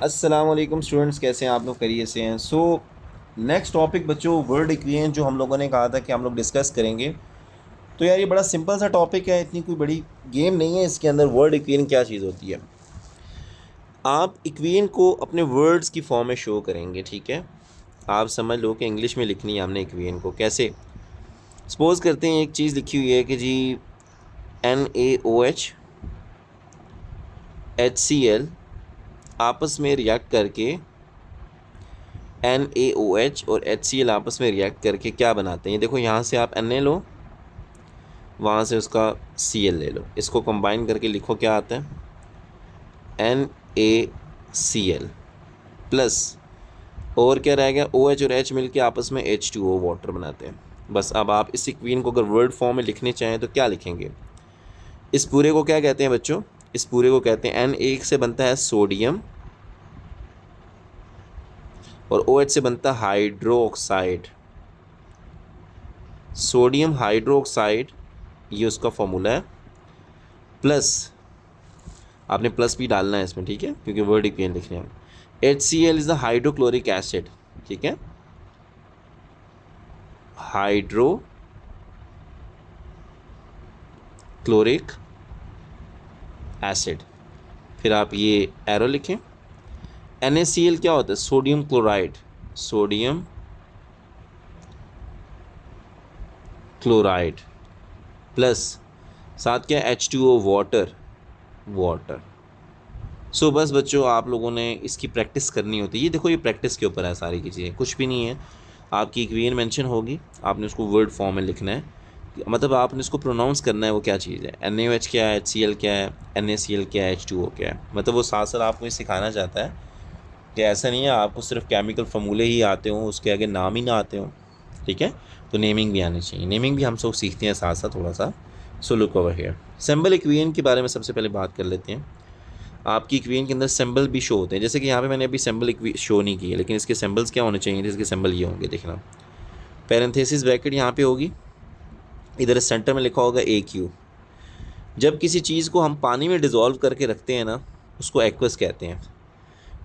अस्सलाम वालेकुम स्टूडेंट्स, कैसे हैं आप लोग? खैरियत से हैं? नेक्स्ट टॉपिक बच्चों वर्ड इक्वेशन जो हम लोगों ने कहा था कि हम लोग डिस्कस करेंगे। तो यार ये बड़ा सिंपल सा टॉपिक है, इतनी कोई बड़ी गेम नहीं है इसके अंदर। वर्ड इक्वेशन क्या चीज़ होती है? आप इक्वेशन को अपने वर्ड्स की फॉर्म में शो करेंगे, ठीक है। आप समझ लो कि इंग्लिश में लिखनी है हमने इक्वेशन को। कैसे? सपोज़ करते हैं एक चीज़ लिखी हुई है कि जी NaOH HCl आपस में रिएक्ट करके NaOH और HCl आपस में रिएक्ट करके क्या बनाते हैं। देखो यहाँ से आप Na लो, वहाँ से उसका Cl ले लो, इसको कंबाइन करके लिखो क्या आता है NaCl प्लस और क्या रह गया OH और H मिलके आपस में H2O वाटर बनाते हैं। बस अब आप इस इक्वेशन को अगर वर्ड फॉर्म में लिखने चाहें तो क्या लिखेंगे? इस पूरे को क्या कहते हैं बच्चों? इस पूरे को कहते हैं Na से बनता है सोडियम और OH से बनता है hydro oxide. Sodium hydro oxide ये उसका फॉर्मूला है, प्लस आपने प्लस भी डालना है इसमें, ठीक है, क्योंकि वर्ड इक्वेशन लिखने हैं। HCl is the hydrochloric acid, ठीक है, हाइड्रो क्लोरिक एसिड। फिर आप ये एरो लिखें। NaCl क्या होता है? Sodium chloride, sodium chloride plus साथ क्या H2O वाटर, वाटर। सो बस बच्चों आप लोगों ने इसकी प्रैक्टिस करनी होती है। ये देखो ये प्रैक्टिस के ऊपर है सारी की चीज़ें, कुछ भी नहीं है। आपकी इक्वेशन मेंशन होगी, आपने उसको वर्ड फॉर्म में लिखना है, मतलब आपने इसको प्रोनाउंस करना है वो क्या चीज़ है। NaOH क्या है, HCl क्या है, NaCl क्या है, H2O क्या है। मतलब वो साथ साथ आपको ये सिखाना चाहता है कि ऐसा नहीं है आपको सिर्फ केमिकल फार्मूले ही आते हों, उसके आगे नाम ही ना आते हों, ठीक है। तो नेमिंग भी आनी चाहिए, नेमिंग भी हम सब सीखते हैं साथ साथ थोड़ा सा। सो look over here, symbol equation के बारे में सबसे पहले बात कर लेते हैं। आपकी इक्वेशन के अंदर सिंबल भी शो होते हैं, जैसे कि यहाँ पे मैंने अभी सिंबल शो नहीं किए, लेकिन इसके सिंबल्स क्या होने चाहिए? इसके सिंबल ये होंगे, देखना। पैरेंथेसिस ब्रैकेट यहाँ पे होगी, इधर सेंटर में लिखा होगा AQ। जब किसी चीज़ को हम पानी में डिज़ोल्व करके रखते हैं ना, उसको एक्वस कहते हैं।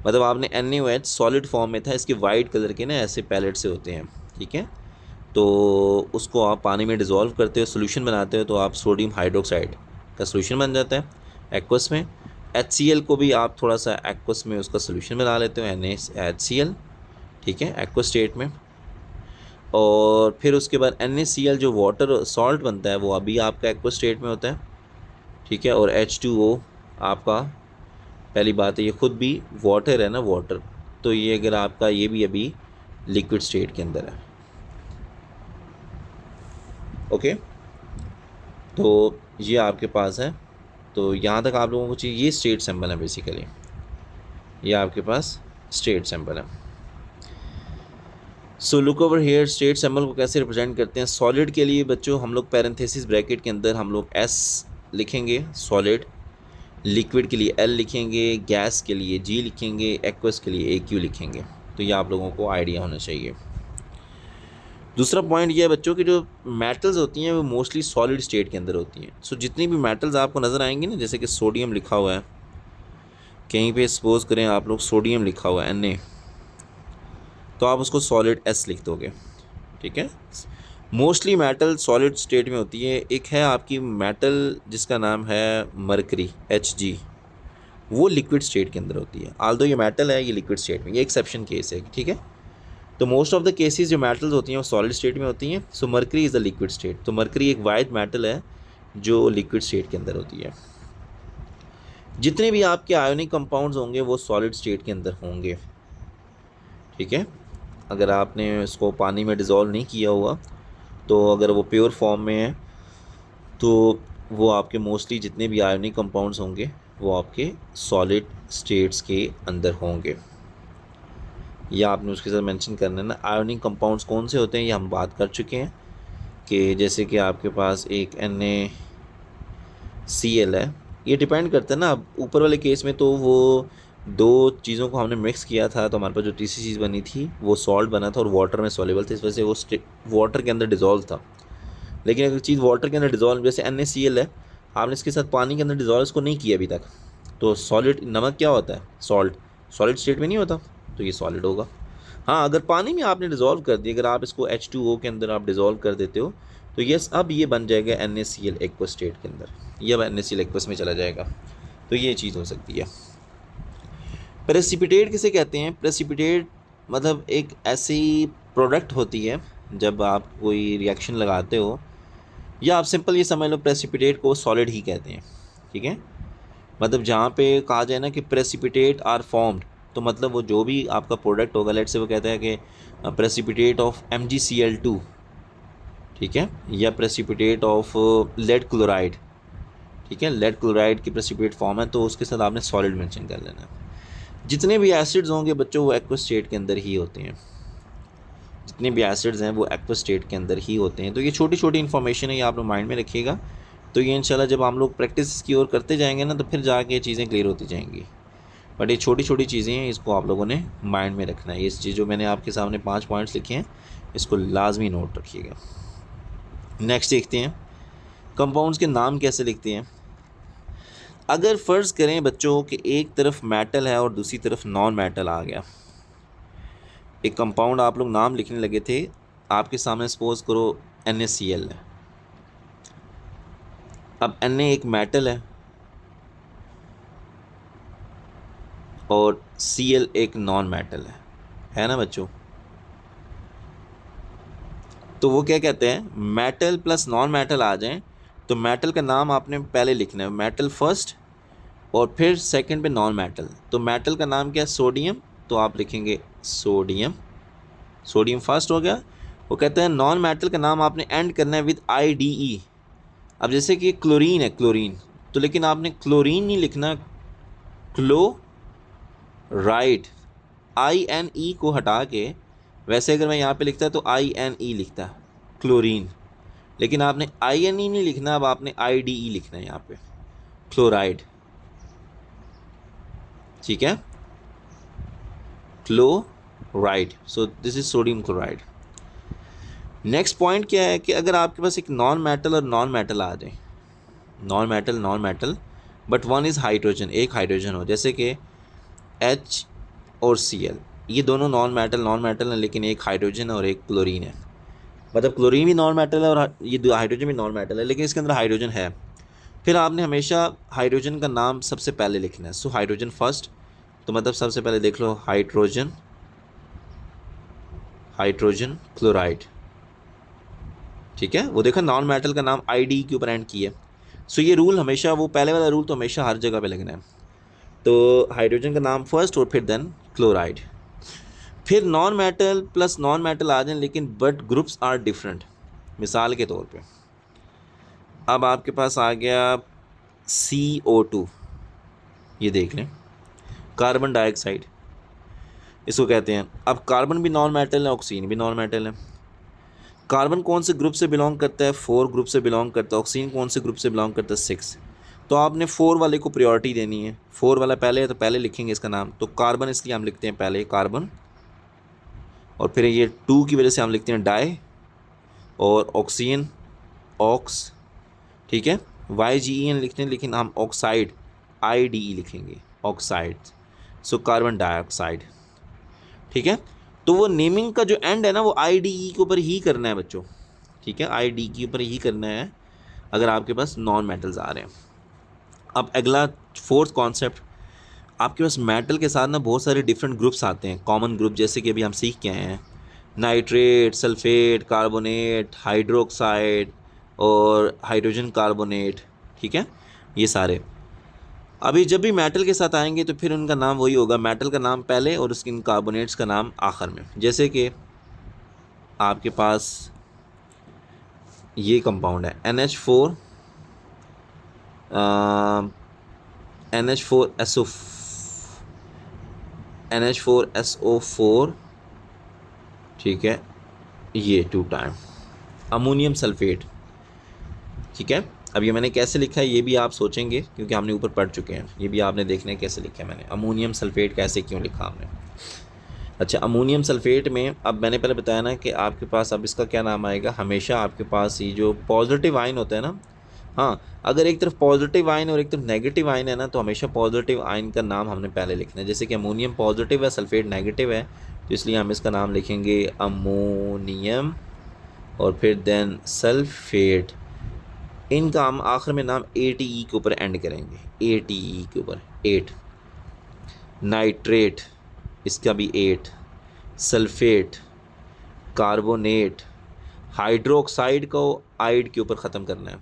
मतलब आपने NaOH सॉलिड फॉर्म में था, इसके वाइट कलर के ना ऐसे पैलेट से होते हैं, ठीक है। तो उसको आप पानी में डिज़ोल्व करते हो, सोल्यूशन बनाते हो, तो आप सोडियम हाइड्रोक्साइड का सोल्यूशन बन जाता है एक्वस में। HCl को भी आप थोड़ा सा एक्वस में उसका सोल्यूशन बना लेते हो, NaHCl, ठीक है, एक्वस स्टेट में। और फिर उसके बाद NaCl जो वाटर सॉल्ट बनता है वो अभी आपका एक्वस स्टेट में होता है, ठीक है। और H2O आपका, पहली बात है ये खुद भी वाटर है ना, वाटर, तो ये अगर आपका ये भी अभी लिक्विड स्टेट के अंदर है, ओके। तो ये आपके पास है। तो यहाँ तक आप लोगों को चाहिए, ये स्टेट सिंबल है बेसिकली, ये आपके पास स्टेट सिंबल है। सो look over here, state symbol को कैसे रिप्रेजेंट करते हैं। सॉलिड के लिए बच्चों हम लोग पैरेंथेसिस ब्रैकेट के अंदर हम लोग S लिखेंगे सॉलिड, लिक्विड के लिए L लिखेंगे, गैस के लिए G लिखेंगे, एक्वस के लिए AQ लिखेंगे। तो ये आप लोगों को आइडिया होना चाहिए। दूसरा पॉइंट ये है बच्चों कि जो मेटल्स होती हैं वो मोस्टली सॉलिड स्टेट के अंदर होती हैं। सो जितनी भी मेटल्स आपको नज़र आएंगी ना, जैसे कि सोडियम लिखा हुआ है कहीं पे, सपोज करें आप लोग सोडियम लिखा हुआ है Na, तो आप उसको सॉलिड S लिख दोगे, ठीक है। मोस्टली मेटल सॉलिड स्टेट में होती है। एक है आपकी मेटल जिसका नाम है मरकरी Hg, वो लिक्विड स्टेट के अंदर होती है। आल्दो ये मेटल है, ये लिक्विड स्टेट में, ये एक्सेप्शन केस है, ठीक है। तो मोस्ट ऑफ द केसेस जो मेटल्स होती हैं वो सॉलिड स्टेट में होती हैं। So mercury is the liquid state. तो मरकरी एक वाइट मेटल है जो लिक्विड स्टेट के अंदर होती है। जितने भी आपके आयोनिक कंपाउंड्स होंगे वो सॉलिड स्टेट के अंदर होंगे, ठीक है। अगर आपने उसको पानी में डिज़ोल्व नहीं किया हुआ, तो अगर वो प्योर फॉर्म में है तो वो आपके मोस्टली जितने भी आयोनिक कंपाउंड्स होंगे वो आपके सॉलिड स्टेट्स के अंदर होंगे। या आपने उसके साथ मेंशन करना है ना, आयोनिक कंपाउंड्स कौन से होते हैं ये हम बात कर चुके हैं, कि जैसे कि आपके पास एक NaCl है। ये डिपेंड करता है ना, अब ऊपर वाले केस में तो वो दो चीज़ों को हमने मिक्स किया था, तो हमारे पास जो तीसरी चीज़ बनी थी वो सॉल्ट बना था और वाटर में सॉल्युबल था, इस वजह से वो वाटर के अंदर डिज़ोल्व था। लेकिन अगर चीज़ वाटर के अंदर डिज़ोल्व, जैसे NaCl है, आपने इसके साथ पानी के अंदर डिज़ोल्व इसको नहीं किया अभी तक, तो सॉलिड नमक क्या होता है, सॉल्ट, सॉलिड स्टेट में नहीं होता, तो ये सॉलिड होगा। हाँ, अगर पानी में आपने डिज़ोल्व कर दिया, अगर आप इसको H2O के अंदर आप डिज़ोल्व कर देते हो तो यस, अब ये बन जाएगा NaCl एक्वस स्टेट के अंदर, ये अब NaCl एक्वस में चला जाएगा। तो ये चीज़ हो सकती है। प्रेसिपिटेट किसे कहते हैं? प्रेसिपिटेट मतलब एक ऐसी प्रोडक्ट होती है जब आप कोई रिएक्शन लगाते हो, या आप सिंपल ये समझ लो प्रेसिपिटेट को सॉलिड ही कहते हैं, ठीक है। मतलब जहाँ पे कहा जाए ना कि प्रेसिपिटेट आर फॉर्म्ड, तो मतलब वो जो भी आपका प्रोडक्ट होगा, लेट से वो कहता है कि प्रेसिपिटेट ऑफ MgCl2, ठीक है, या प्रेसिपिटेट ऑफ लेड क्लोराइड, ठीक है, लेड क्लोराइड की प्रेसिपिटेट फॉर्म है, तो उसके साथ आपने सॉलिड मेंशन कर लेना है। जितने भी एसिड्स होंगे बच्चों वो एक्वस स्टेट के अंदर ही होते हैं, जितने भी एसिड्स हैं वो एक्वस स्टेट के अंदर ही होते हैं। तो ये छोटी छोटी इन्फॉर्मेशन है, ये आप लोग माइंड में रखिएगा। तो ये इंशाल्लाह जब हम लोग प्रैक्टिस की ओर करते जाएंगे ना, तो फिर जाके ये चीज़ें क्लियर होती जाएंगी। बट ये छोटी छोटी चीज़ें हैं, इसको आप लोगों ने माइंड में रखना है। इस चीज़ जो मैंने आपके सामने 5 पॉइंट्स लिखे हैं, इसको लाजमी नोट रखिएगा। नेक्स्ट देखते हैं कंपाउंड्स के नाम कैसे लिखते हैं। अगर फ़र्ज़ करें बच्चों कि एक तरफ मेटल है और दूसरी तरफ नॉन मेटल आ गया, एक कंपाउंड आप लोग नाम लिखने लगे थे, आपके सामने सपोज करो NaCl है। अब Na एक मेटल है और Cl एक नॉन मेटल है ना बच्चों। तो वो क्या कहते हैं, मेटल प्लस नॉन मेटल आ जाएं तो मेटल का नाम आपने पहले लिखना है, मेटल फर्स्ट और फिर सेकंड पे नॉन मेटल। तो मेटल का नाम क्या है, सोडियम, तो आप लिखेंगे सोडियम, सोडियम फर्स्ट हो गया। वो कहते हैं नॉन मेटल का नाम आपने एंड करना है विद IDE। अब जैसे कि क्लोरीन है, क्लोरीन, तो लेकिन आपने क्लोरीन नहीं लिखना, क्लोराइड, INE को हटा के, वैसे अगर मैं यहाँ पे लिखता तो INE लिखता क्लोरीन, लेकिन आपने INE नहीं लिखना, अब आपने IDE लिखना है यहाँ पे, क्लोराइड, ठीक है, chloride. So this is sodium chloride. Next point क्या है कि अगर आपके पास एक नॉन मेटल और नॉन मेटल आ जाए, non metal but one is hydrogen, एक हाइड्रोजन हो, जैसे कि H और Cl, ये दोनों नॉन मेटल हैं, लेकिन एक हाइड्रोजन और एक क्लोरीन है। मतलब क्लोरीन भी नॉन मेटल है और ये हाइड्रोजन भी नॉन मेटल है, लेकिन इसके अंदर हाइड्रोजन है। फिर आपने हमेशा हाइड्रोजन का नाम सबसे पहले लिखना है। सो हाइड्रोजन फर्स्ट, तो मतलब सबसे पहले देख लो हाइड्रोजन क्लोराइड, ठीक है। वो देखो नॉन मेटल का नाम IDE के ऊपर एंड किया। सो ये रूल हमेशा, वो पहले वाला रूल तो हमेशा हर जगह पे लगना है। तो हाइड्रोजन का नाम फर्स्ट और फिर देन क्लोराइड। फिर non metal plus non metal आ जाए, लेकिन बट ग्रुप्स आर डिफरेंट। मिसाल के तौर पे अब आपके पास आ गया CO2, ये देख लें, कार्बन डाइऑक्साइड इसको कहते हैं। अब कार्बन भी नॉन मेटल है, ऑक्सीजन भी नॉन मेटल है। कार्बन कौन से ग्रुप से बिलोंग करता है, 4 ग्रुप से बिलोंग करता है। ऑक्सीजन कौन से ग्रुप से बिलोंग करता है, 6। तो आपने 4 वाले को प्रायोरिटी देनी है, 4 वाला पहले है तो पहले लिखेंगे इसका नाम। तो कार्बन इसलिए हम लिखते हैं पहले कार्बन, और फिर ये 2 की वजह से हम लिखते हैं डाई, और ऑक्सीजन ऑक्स, ठीक है, YGEN लिखते हैं, लेकिन हम ऑक्साइड IDE लिखेंगे, ऑक्साइड। सो कार्बन डाइऑक्साइड, ठीक है। तो वो नेमिंग का जो एंड है ना, वो IDE के ऊपर ही करना है बच्चों, ठीक है, IDE के ऊपर ही करना है अगर आपके पास नॉन मेटल्स आ रहे हैं। अब अगला 4th कॉन्सेप्ट, आपके पास मेटल के साथ ना बहुत सारे डिफरेंट ग्रुप्स आते हैं, कॉमन ग्रुप, जैसे कि अभी हम सीख के आए हैं, नाइट्रेट, सल्फेट, कार्बोनेट, हाइड्रोक्साइड और हाइड्रोजन कार्बोनेट, ठीक है, ये सारे। अभी जब भी मेटल के साथ आएंगे तो फिर उनका नाम वही होगा, मेटल का नाम पहले और उसके इन कार्बोनेट्स का नाम आखिर में। जैसे कि आपके पास ये कंपाउंड है NH4 NH4SO4, ठीक है, ये 2 टाइम अमोनियम सल्फेट, ठीक है। अब ये मैंने कैसे लिखा है ये भी आप सोचेंगे, क्योंकि हमने ऊपर पढ़ चुके हैं, ये भी आपने देखना है कैसे लिखा है मैंने, अमोनियम सल्फेट कैसे क्यों लिखा हमने। अच्छा, अमोनियम सल्फेट में अब मैंने पहले बताया ना कि आपके पास अब इसका क्या नाम आएगा, हमेशा आपके पास ये जो पॉजिटिव आयन होता है ना, हाँ, अगर एक तरफ पॉजिटिव आयन और एक तरफ नेगेटिव आयन है ना, तो हमेशा पॉजिटिव आयन का नाम हमने पहले लिखना है। जैसे कि अमोनियम पॉजिटिव है, सल्फेट नेगेटिव है, तो इसलिए हम इसका नाम लिखेंगे अमोनियम और फिर देन सल्फेट। इनका हम आखिर में नाम ATE के ऊपर एंड करेंगे, ATE के ऊपर 8। नाइट्रेट, इसका भी 8। सल्फेट, कार्बोनेट, हाइड्रोक्साइड को आइड के ऊपर ख़त्म करना है,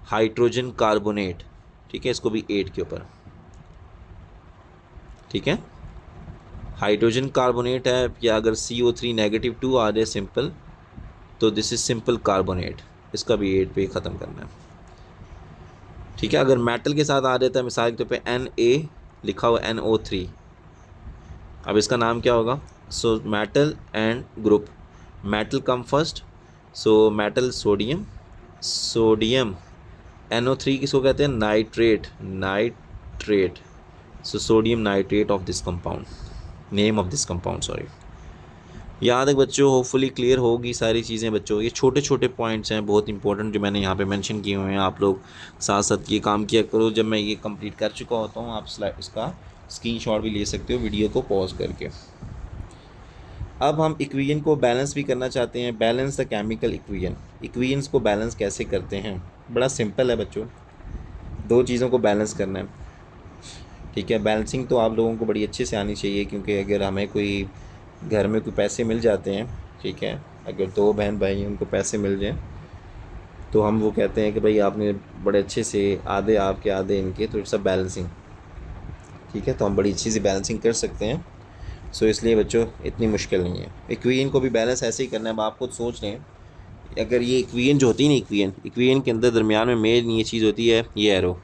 हाइड्रोजन कार्बोनेट, ठीक है, इसको भी 8 के ऊपर, ठीक है। हाइड्रोजन कार्बोनेट है, या अगर CO3 नेगेटिव 2 आ जाए सिंपल, तो दिस इज़ सिंपल कार्बोनेट, इसका भी 8 पे ख़त्म करना है, ठीक है। अगर मेटल के साथ आ जाता है, मिसाल के तौर पे Na लिखा हुआ NO3, अब इसका नाम क्या होगा? So metal and group, metal come first, so metal sodium, sodium NO3 किसको कहते हैं? Nitrate, nitrate, so sodium nitrate of this compound, name of this compound, sorry. यहाँ तक बच्चों होपफुली क्लियर होगी सारी चीज़ें बच्चों। ये छोटे छोटे पॉइंट्स हैं बहुत इंपॉर्टेंट जो मैंने यहाँ पे मेंशन किए हुए हैं, आप लोग साथ साथ ये काम किया करो। जब मैं ये कंप्लीट कर चुका होता हूँ, आप स्लाइड इसका स्क्रीनशॉट भी ले सकते हो वीडियो को पॉज करके। अब हम इक्वेशन को बैलेंस भी करना चाहते हैं, balance the chemical equation. Equations को बैलेंस कैसे करते हैं? बड़ा सिंपल है बच्चों, दो चीज़ों को बैलेंस करना है, ठीक है। बैलेंसिंग तो आप लोगों को बड़ी अच्छे से आनी चाहिए, क्योंकि अगर हमें कोई घर में कोई पैसे मिल जाते हैं, ठीक है, अगर दो बहन भाई हैं उनको पैसे मिल जाएं, तो हम वो कहते हैं कि भाई आपने बड़े अच्छे से, आधे आपके आधे इनके, तो इट्स अ बैलेंसिंग, ठीक है। तो हम बड़ी अच्छी सी बैलेंसिंग कर सकते हैं। सो इसलिए बच्चों इतनी मुश्किल नहीं है। इक्वेशन को भी बैलेंस ऐसे ही करना है। अब आप खुद सोच लें, अगर ये इक्वेशन जो होती है ना, इक्वेशन के अंदर दरमियान में मेन ये चीज़ होती है, ये एरो,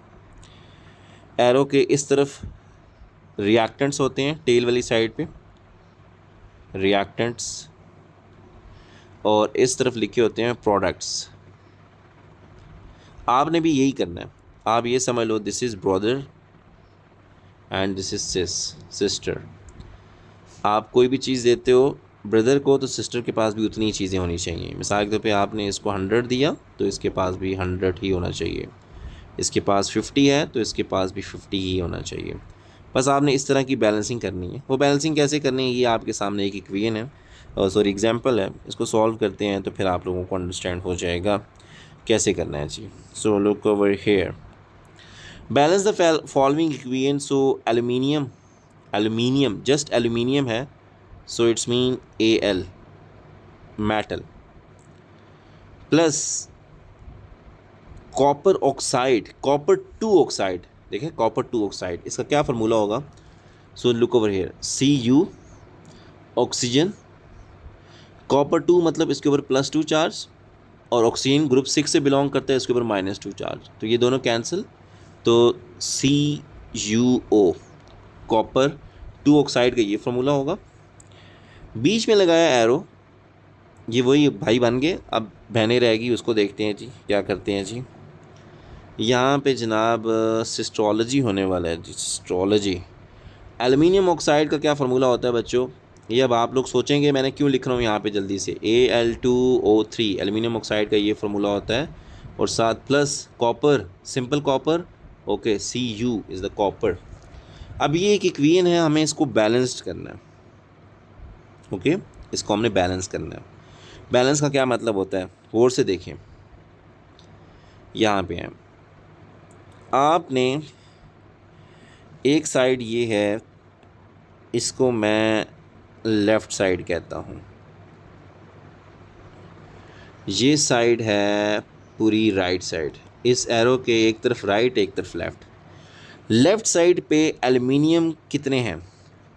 एरो के इस तरफ रिएक्टेंट्स होते हैं, टेल वाली साइड पे रिएक्टेंट्स, और इस तरफ लिखे होते हैं प्रोडक्ट्स। आपने भी यही करना है। आप ये समझ लो, this is brother and this is sister. आप कोई भी चीज़ देते हो ब्रदर को, तो सिस्टर के पास भी उतनी ही चीज़ें होनी चाहिए। मिसाल के तौर पे आपने इसको 100 दिया, तो इसके पास भी 100 ही होना चाहिए। इसके पास 50 है, तो इसके पास भी 50 ही होना चाहिए। बस आपने इस तरह की बैलेंसिंग करनी है। वो बैलेंसिंग कैसे करनी है, ये आपके सामने एक इक्वेशन है, और सॉरी एग्जांपल है, इसको सॉल्व करते हैं तो फिर आप लोगों को अंडरस्टैंड हो जाएगा कैसे करना है जी। So look over here, balance the following equation. So aluminium just aluminium है, so it's mean Al metal, plus copper oxide, copper 2 oxide, देखें कॉपर 2 ऑक्साइड, इसका क्या फार्मूला होगा? So look over here, Cu oxygen, copper 2 मतलब इसके ऊपर +2 charge, और oxygen group 6 से बिलोंग करता है, इसके ऊपर -2 चार्ज, तो ये दोनों कैंसिल, तो CuO कॉपर 2 ऑक्साइड का ये फार्मूला होगा। बीच में लगाया एरो, ये वही भाई बन गए। अब बहनें रहेगी, उसको देखते हैं जी क्या करते हैं जी। यहाँ पे जनाब सिस्ट्रोलॉजी होने वाला है जी, सिस्ट्रोलॉजी। एल्युमिनियम ऑक्साइड का क्या फार्मूला होता है बच्चों? ये अब आप लोग सोचेंगे मैंने क्यों लिख रहा हूँ यहाँ पे जल्दी से, Al2O3 एल्युमिनियम ऑक्साइड का ये फार्मूला होता है, और साथ plus copper, simple copper, okay, Cu is the copper. अब ये एक इक्वेशन है, हमें इसको बैलेंस्ड करना है, ओके, इसको हमने बैलेंस करना है। बैलेंस का क्या मतलब होता है, गौर से देखें, यहाँ पे है, आपने एक साइड ये है, इसको मैं लेफ़्ट साइड कहता हूँ, ये साइड है पूरी राइट साइड। इस एरो के एक तरफ राइट एक तरफ लेफ़्ट। लेफ़्ट साइड पे एल्युमिनियम कितने हैं?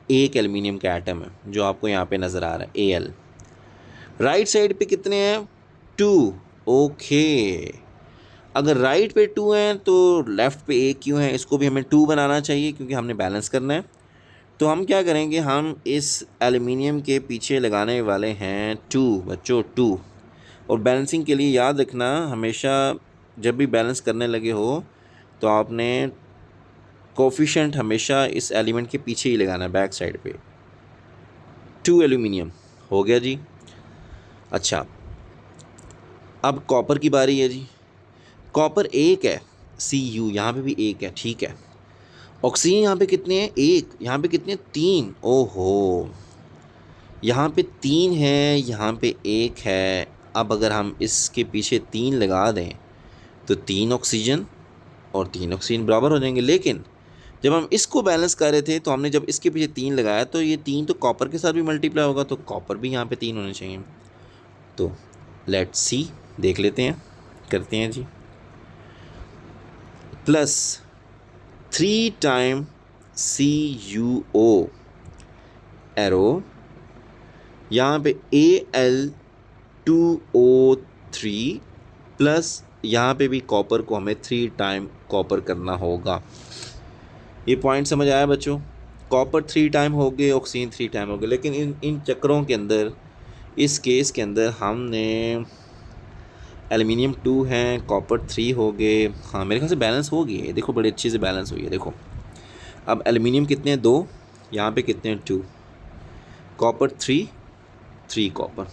एक एल्युमिनियम का एटम है जो आपको यहाँ पे नज़र आ रहा है, Al। राइट साइड पे कितने हैं? 2, ओके। अगर राइट पे 2 हैं तो लेफ़्ट पे 1 क्यों है? इसको भी हमें 2 बनाना चाहिए क्योंकि हमने बैलेंस करना है। तो हम क्या करेंगे, हम इस एल्युमिनियम के पीछे लगाने वाले हैं 2 बच्चों, 2। और बैलेंसिंग के लिए याद रखना, हमेशा जब भी बैलेंस करने लगे हो तो आपने कोफिशिएंट हमेशा इस एलिमेंट के पीछे ही लगाना है, बैक साइड पे। 2 एल्युमिनियम हो गया जी। अच्छा, अब कॉपर की बारी है जी। कॉपर एक है, Cu यहाँ पे भी एक है, ठीक है। ऑक्सीजन यहाँ पे कितने हैं, एक, यहाँ पे कितने, तीन, ओहो, यहाँ पे तीन है, यहाँ पे एक है। अब अगर हम इसके पीछे तीन लगा दें तो तीन ऑक्सीजन और तीन ऑक्सीजन बराबर हो जाएंगे। लेकिन जब हम इसको बैलेंस कर रहे थे तो हमने जब इसके पीछे तीन लगाया तो ये तीन तो कॉपर के साथ भी मल्टीप्लाई होगा, तो कॉपर भी यहाँ पे तीन होने चाहिए। तो लेट्स सी, देख लेते हैं, करते हैं जी। प्लस 3 टाइम CuO एरो, यहाँ पे Al2O3 प्लस यहाँ पे भी कॉपर को हमें 3 टाइम कॉपर करना होगा। ये पॉइंट समझ आया बच्चों? कॉपर 3 टाइम हो गए, ऑक्सीजन 3 टाइम हो गए, लेकिन इन चक्रों के अंदर, इस केस के अंदर हमने एल्युमिनियम 2 हैं, कॉपर 3 हो गए। हाँ मेरे ख्याल से बैलेंस हो गई है, देखो बड़े अच्छे से बैलेंस हुई है। देखो अब एल्युमिनियम कितने हैं, 2, यहाँ पे कितने हैं, 2, copper 3, 3 copper,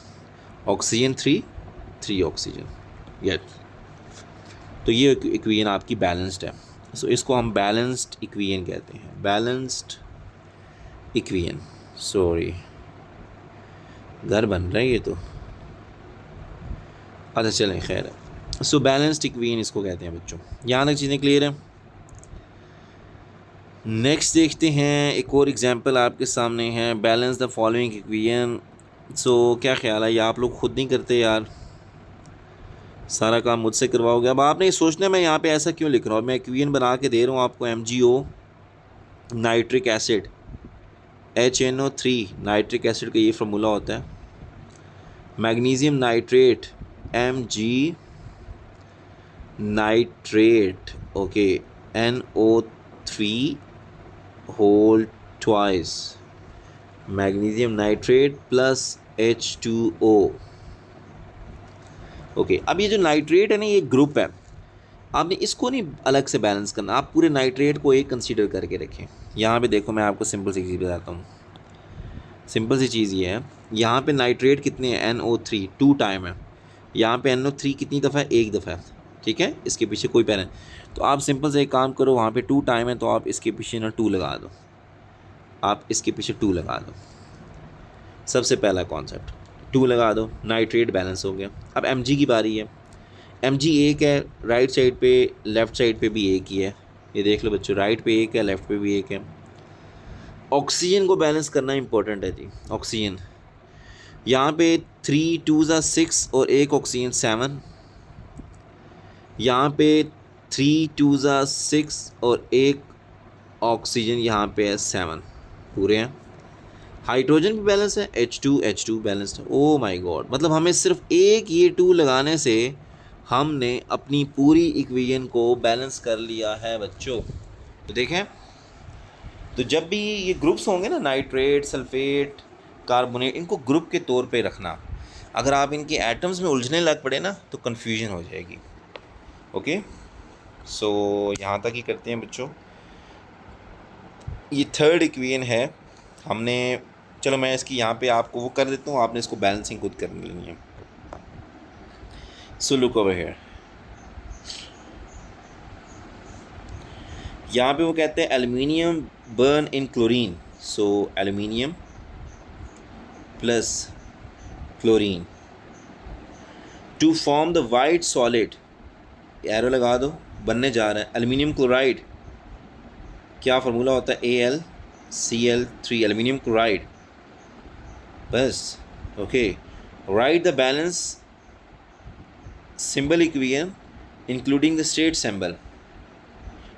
oxygen 3, 3 oxygen, yes. तो ये इक्वेशन आपकी बैलेंस्ड है। सो इसको हम बैलेंस्ड इक्वेशन कहते हैं, बैलेंस्ड इक्वेशन। सॉरी घर बन रहा है ये तो, अच्छा चलें खैर है। सो बैलेंस्ड इक्वेशन इसको कहते हैं बच्चों। यहाँ तक चीज़ें क्लियर हैं? नेक्स्ट देखते हैं, एक और एग्जांपल आपके सामने है, बैलेंस द फॉलोइंग इक्वेशन। सो क्या ख्याल है, ये आप लोग खुद नहीं करते यार, सारा काम मुझसे करवाओगे। अब आपने ये सोचना है मैं यहाँ पे ऐसा क्यों लिख रहा हूँ, मैं इक्वेशन बना के दे रहा हूँ आपको। MgO nitric acid, HNO3 nitric acid का ये फार्मूला होता है। Magnesium nitrate, Mg nitrate, okay, NO3 whole twice, magnesium nitrate plus H2O, okay. अब ये जो नाइट्रेट है ना, ये ग्रुप है, आपने इसको नहीं अलग से बैलेंस करना, आप पूरे नाइट्रेट को एक कंसीडर करके रखें। यहाँ पे देखो मैं आपको सिंपल सी चीज़ बताता हूँ, सिंपल सी चीज़ ये है, यहाँ पे नाइट्रेट कितने हैं, NO3 2 टाइम है, यहाँ पे NO3 कितनी दफ़ा है, एक दफ़ा है, ठीक है, इसके पीछे कोई पैरन। तो आप सिंपल से एक काम करो, वहाँ पे 2 टाइम है तो आप इसके पीछे ना 2 लगा दो, आप इसके पीछे 2 लगा दो। सबसे पहला कॉन्सेप्ट 2 लगा दो, नाइट्रेट बैलेंस हो गया। अब Mg की बारी है, Mg एक है, राइट साइड पे लेफ़्ट साइड पे भी एक ही है, ये देख लो बच्चों, राइट पे एक है, लेफ़्ट पे भी एक है। ऑक्सीजन को बैलेंस करना इंपॉर्टेंट है जी। ऑक्सीजन यहाँ पे 3 2 6 और एक ऑक्सीजन 7, यहाँ पे 3 2 6 और एक ऑक्सीजन यहाँ पे है 7, पूरे हैं। हाइड्रोजन भी बैलेंस है, H2 बैलेंस्ड है। ओ माय गॉड, मतलब हमें सिर्फ एक ये 2 लगाने से हमने अपनी पूरी इक्वेशन को बैलेंस कर लिया है बच्चों। तो देखें, तो जब भी ये ग्रुप्स होंगे ना, नाइट्रेट, सल्फेट, कार्बोनेट, इनको ग्रुप के तौर पे रखना। अगर आप इनके एटम्स में उलझने लग पड़े ना तो कन्फ्यूजन हो जाएगी। ओके, सो यहाँ तक ही करते हैं बच्चों। ये थर्ड इक्वेशन है हमने, चलो मैं इसकी यहाँ पे आपको वो कर देता हूँ, आपने इसको बैलेंसिंग खुद कर लेनी है। सो लुक ओवर हियर, यहाँ पे वो कहते हैं aluminium burn in chlorine. So aluminium plus chlorine to form the white solid, arrow लगा दो, बनने जा रहा है एल्युमिनियम क्लोराइड। क्या फार्मूला होता है, AlCl3, एल्युमिनियम क्लोराइड, बस। Okay, right the balance symbol equation including the state symbol.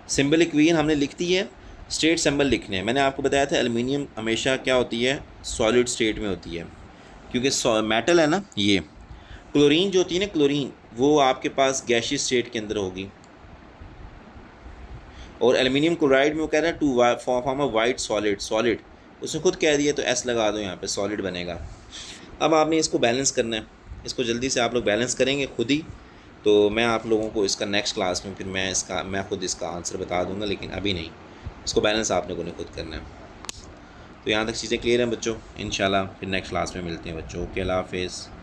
Symbol equation हमने लिख दी है, स्टेट सिंबल लिखने हैं। मैंने आपको बताया था एल्युमिनियम हमेशा क्या होती है, सॉलिड स्टेट में होती है, क्योंकि मेटल है ना ये। क्लोरीन जो होती है ना, क्लोरीन वो आपके पास गैसियस स्टेट के अंदर होगी, और एल्युमिनियम क्लोराइड में वो कह रहा है to form a white solid, उसने खुद कह दिया, तो एस लगा दो यहाँ पे, सॉलिड बनेगा। अब आपने इसको बैलेंस करना है, इसको जल्दी से आप लोग बैलेंस करेंगे खुद ही। तो मैं आप लोगों को इसका नेक्स्ट क्लास में फिर मैं खुद इसका आंसर बता दूंगा, लेकिन अभी नहीं, इसको बैलेंस आप लोगों ने खुद करना है। तो यहाँ तक चीज़ें क्लियर हैं बच्चों, इंशाल्लाह फिर नेक्स्ट क्लास में मिलते हैं बच्चों। ओके, अल्लाह हाफिज़।